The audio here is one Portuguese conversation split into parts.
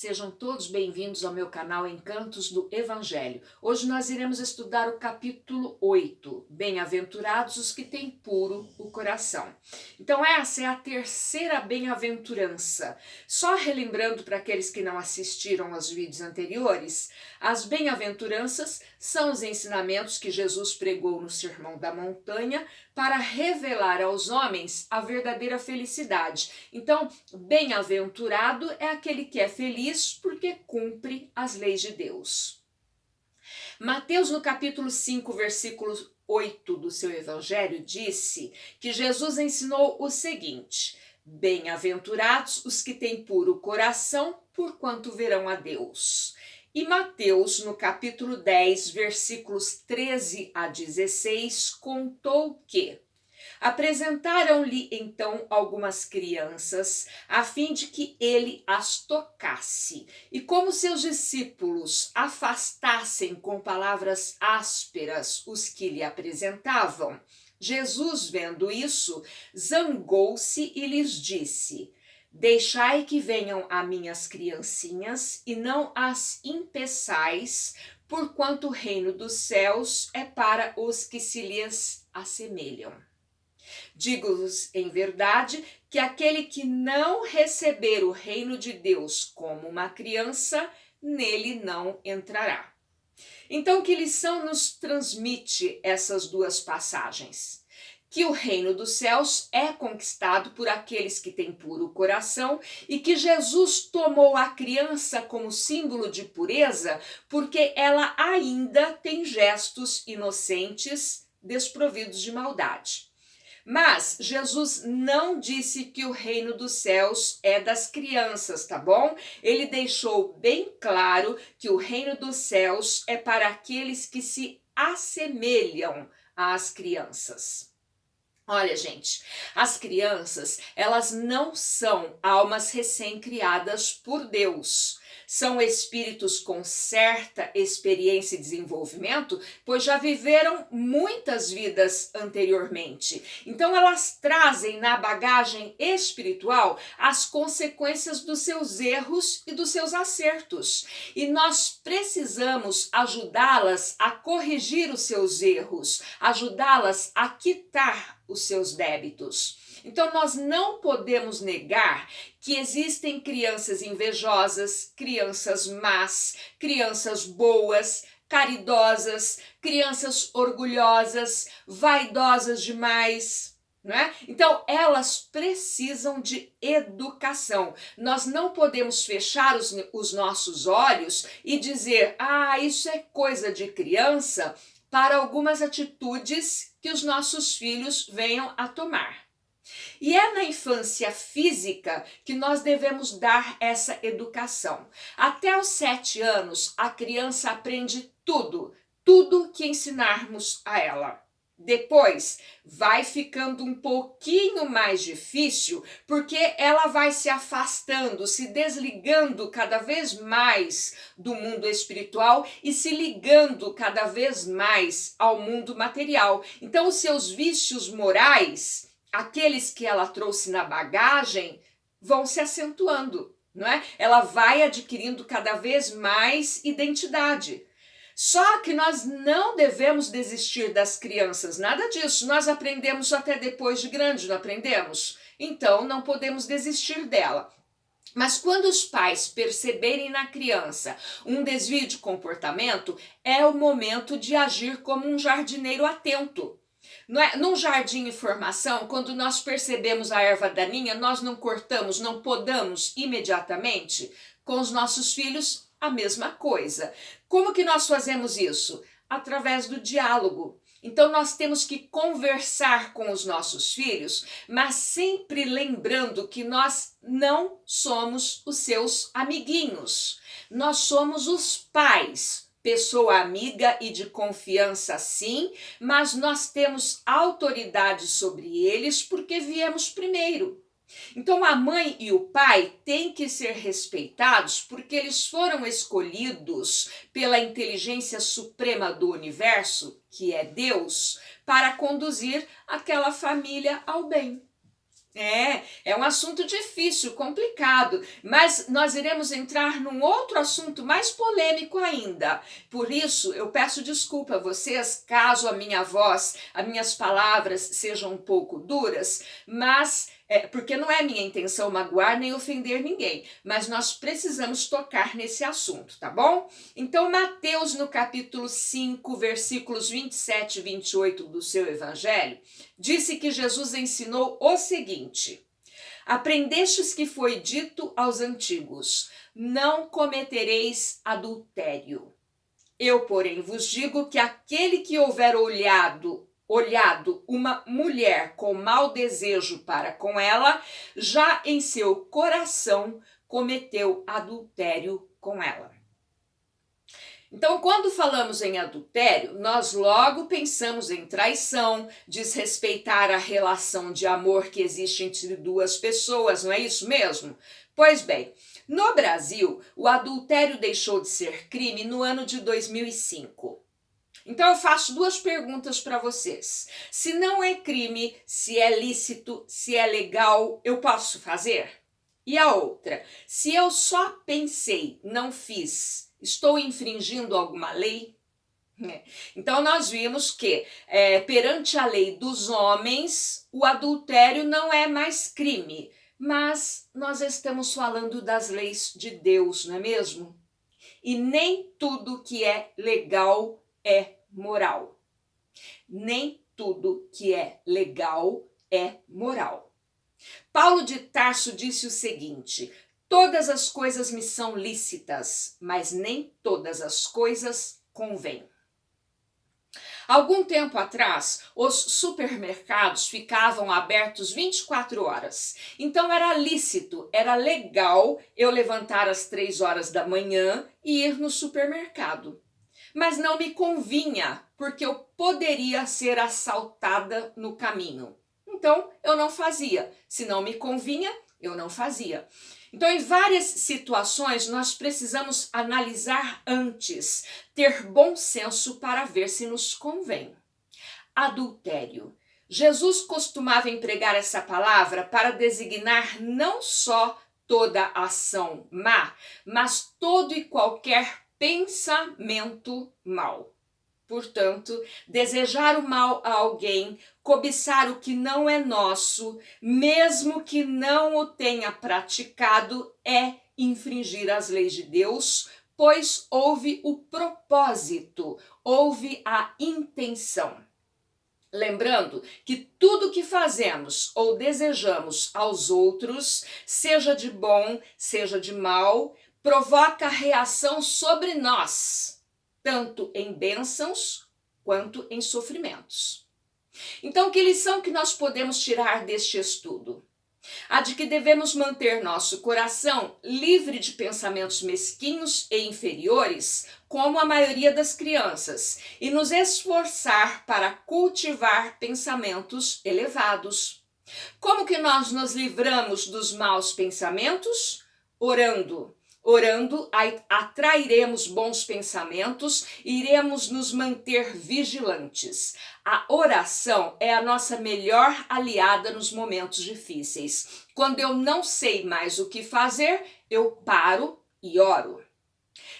Sejam todos bem-vindos ao meu canal Encantos do Evangelho. Hoje nós iremos estudar o capítulo 8, Bem-aventurados os que têm puro o coração. Então essa é a terceira bem-aventurança. Só relembrando para aqueles que não assistiram aos vídeos anteriores, as bem-aventuranças são os ensinamentos que Jesus pregou no Sermão da Montanha para revelar aos homens a verdadeira felicidade. Então, bem-aventurado é aquele que é feliz porque cumpre as leis de Deus. Mateus, no capítulo 5, versículo 8 do seu evangelho, disse que Jesus ensinou o seguinte: bem-aventurados os que têm puro coração, porquanto verão a Deus. E Mateus, no capítulo 10, versículos 13 a 16, contou que apresentaram-lhe então algumas crianças, a fim de que ele as tocasse. E como seus discípulos afastassem com palavras ásperas os que lhe apresentavam, Jesus, vendo isso, zangou-se e lhes disse: deixai que venham a minhas criancinhas e não as impeçais, porquanto o reino dos céus é para os que se lhes assemelham. Digo-vos em verdade que aquele que não receber o reino de Deus como uma criança, nele não entrará. Então, que lição nos transmite essas duas passagens? Que o reino dos céus é conquistado por aqueles que têm puro coração e que Jesus tomou a criança como símbolo de pureza porque ela ainda tem gestos inocentes, desprovidos de maldade. Mas Jesus não disse que o reino dos céus é das crianças, tá bom? Ele deixou bem claro que o reino dos céus é para aqueles que se assemelham às crianças. Olha, gente, as crianças, elas não são almas recém-criadas por Deus. São espíritos com certa experiência e desenvolvimento, pois já viveram muitas vidas anteriormente. Então elas trazem na bagagem espiritual as consequências dos seus erros e dos seus acertos. E nós precisamos ajudá-las a corrigir os seus erros, ajudá-las a quitar os seus débitos. Então nós não podemos negar que existem crianças invejosas, crianças más, crianças boas, caridosas, crianças orgulhosas, vaidosas demais. Não é? Então elas precisam de educação. Nós não podemos fechar os nossos olhos e dizer: isso é coisa de criança, para algumas atitudes que os nossos filhos venham a tomar. E é na infância física que nós devemos dar essa educação. Até os 7 anos, a criança aprende tudo que ensinarmos a ela. Depois, vai ficando um pouquinho mais difícil, porque ela vai se afastando, se desligando cada vez mais do mundo espiritual e se ligando cada vez mais ao mundo material. Então, os seus vícios morais, aqueles que ela trouxe na bagagem, vão se acentuando, não é? Ela vai adquirindo cada vez mais identidade. Só que nós não devemos desistir das crianças, nada disso. Nós aprendemos até depois de grande, não aprendemos? Então não podemos desistir dela. Mas quando os pais perceberem na criança um desvio de comportamento, é o momento de agir como um jardineiro atento. Não é? Num jardim em formação, quando nós percebemos a erva daninha, nós não cortamos, não podamos imediatamente. Com os nossos filhos, a mesma coisa. Como que nós fazemos isso? Através do diálogo. Então nós temos que conversar com os nossos filhos, mas sempre lembrando que nós não somos os seus amiguinhos. Nós somos os pais. Pessoa amiga e de confiança, sim, mas nós temos autoridade sobre eles porque viemos primeiro. Então a mãe e o pai têm que ser respeitados porque eles foram escolhidos pela inteligência suprema do universo, que é Deus, para conduzir aquela família ao bem. É um assunto difícil, complicado, mas nós iremos entrar num outro assunto mais polêmico ainda. Por isso, eu peço desculpa a vocês, caso a minha voz, as minhas palavras sejam um pouco duras, mas porque não é minha intenção magoar nem ofender ninguém, mas nós precisamos tocar nesse assunto, tá bom? Então, Mateus, no capítulo 5, versículos 27 e 28 do seu evangelho, disse que Jesus ensinou o seguinte: aprendestes que foi dito aos antigos, não cometereis adultério. Eu, porém, vos digo que aquele que houver olhado uma mulher com mau desejo para com ela, já em seu coração cometeu adultério com ela. Então, quando falamos em adultério, nós logo pensamos em traição, desrespeitar a relação de amor que existe entre duas pessoas, não é isso mesmo? Pois bem, no Brasil, o adultério deixou de ser crime no ano de 2005. Então eu faço duas perguntas para vocês. Se não é crime, se é lícito, se é legal, eu posso fazer? E a outra, se eu só pensei, não fiz, estou infringindo alguma lei? Então nós vimos que perante a lei dos homens, o adultério não é mais crime, mas nós estamos falando das leis de Deus, não é mesmo? E nem tudo que é legal é moral. Nem tudo que é legal é moral. Paulo de Tarso disse o seguinte: todas as coisas me são lícitas, mas nem todas as coisas convêm. Algum tempo atrás, os supermercados ficavam abertos 24 horas. Então era lícito, era legal eu levantar às 3 horas da manhã e ir no supermercado. Mas não me convinha, porque eu poderia ser assaltada no caminho. Então, eu não fazia. Se não me convinha, eu não fazia. Então, em várias situações, nós precisamos analisar antes, ter bom senso para ver se nos convém. Adultério. Jesus costumava empregar essa palavra para designar não só toda ação má, mas todo e qualquer pensamento mau. Portanto, desejar o mal a alguém, cobiçar o que não é nosso, mesmo que não o tenha praticado, é infringir as leis de Deus, pois houve o propósito, houve a intenção. Lembrando que tudo que fazemos ou desejamos aos outros, seja de bom, seja de mal, provoca reação sobre nós, tanto em bênçãos quanto em sofrimentos. Então, que lição que nós podemos tirar deste estudo? A de que devemos manter nosso coração livre de pensamentos mesquinhos e inferiores, como a maioria das crianças, e nos esforçar para cultivar pensamentos elevados. Como que nós nos livramos dos maus pensamentos? Orando. Orando, atrairemos bons pensamentos e iremos nos manter vigilantes. A oração é a nossa melhor aliada nos momentos difíceis. Quando eu não sei mais o que fazer, eu paro e oro.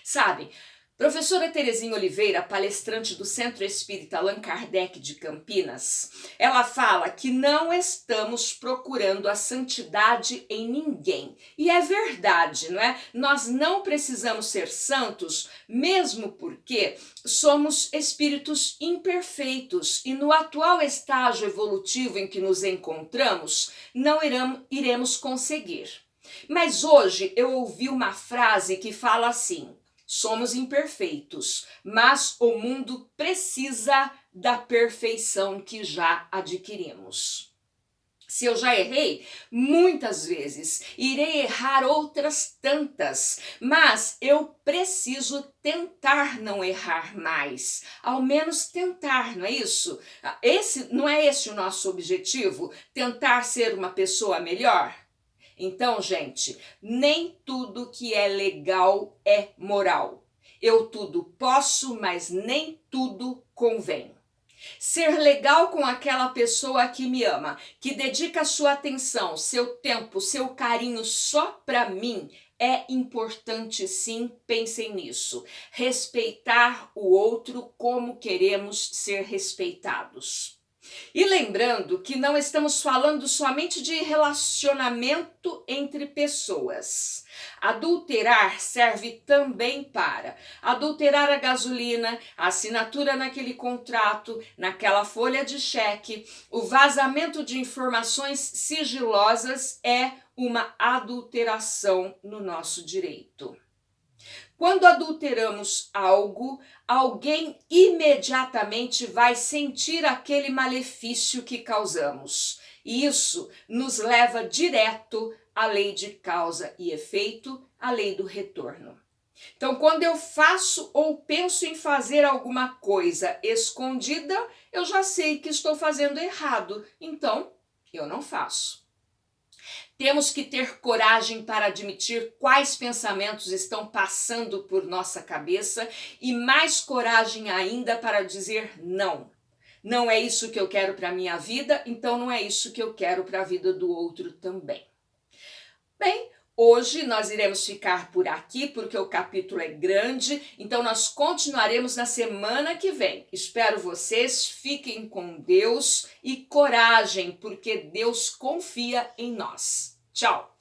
Sabe, professora Terezinha Oliveira, palestrante do Centro Espírita Allan Kardec de Campinas, ela fala que não estamos procurando a santidade em ninguém. E é verdade, não é? Nós não precisamos ser santos, mesmo porque somos espíritos imperfeitos e no atual estágio evolutivo em que nos encontramos, não iremos conseguir. Mas hoje eu ouvi uma frase que fala assim: somos imperfeitos, mas o mundo precisa da perfeição que já adquirimos. Se eu já errei muitas vezes, irei errar outras tantas, mas eu preciso tentar não errar mais, ao menos tentar, não é isso? Não é esse o nosso objetivo? Tentar ser uma pessoa melhor? Então, gente, nem tudo que é legal é moral. Eu tudo posso, mas nem tudo convém. Ser legal com aquela pessoa que me ama, que dedica sua atenção, seu tempo, seu carinho só para mim, é importante sim, pensem nisso. Respeitar o outro como queremos ser respeitados. E lembrando que não estamos falando somente de relacionamento entre pessoas. Adulterar serve também para adulterar a gasolina, a assinatura naquele contrato, naquela folha de cheque. O vazamento de informações sigilosas é uma adulteração no nosso direito. Quando adulteramos algo, alguém imediatamente vai sentir aquele malefício que causamos. E isso nos leva direto à lei de causa e efeito, à lei do retorno. Então, quando eu faço ou penso em fazer alguma coisa escondida, eu já sei que estou fazendo errado, então eu não faço. Temos que ter coragem para admitir quais pensamentos estão passando por nossa cabeça e mais coragem ainda para dizer não. Não é isso que eu quero para a minha vida, então não é isso que eu quero para a vida do outro também. Bem, hoje nós iremos ficar por aqui porque o capítulo é grande, então nós continuaremos na semana que vem. Espero vocês, fiquem com Deus e coragem, porque Deus confia em nós. Tchau!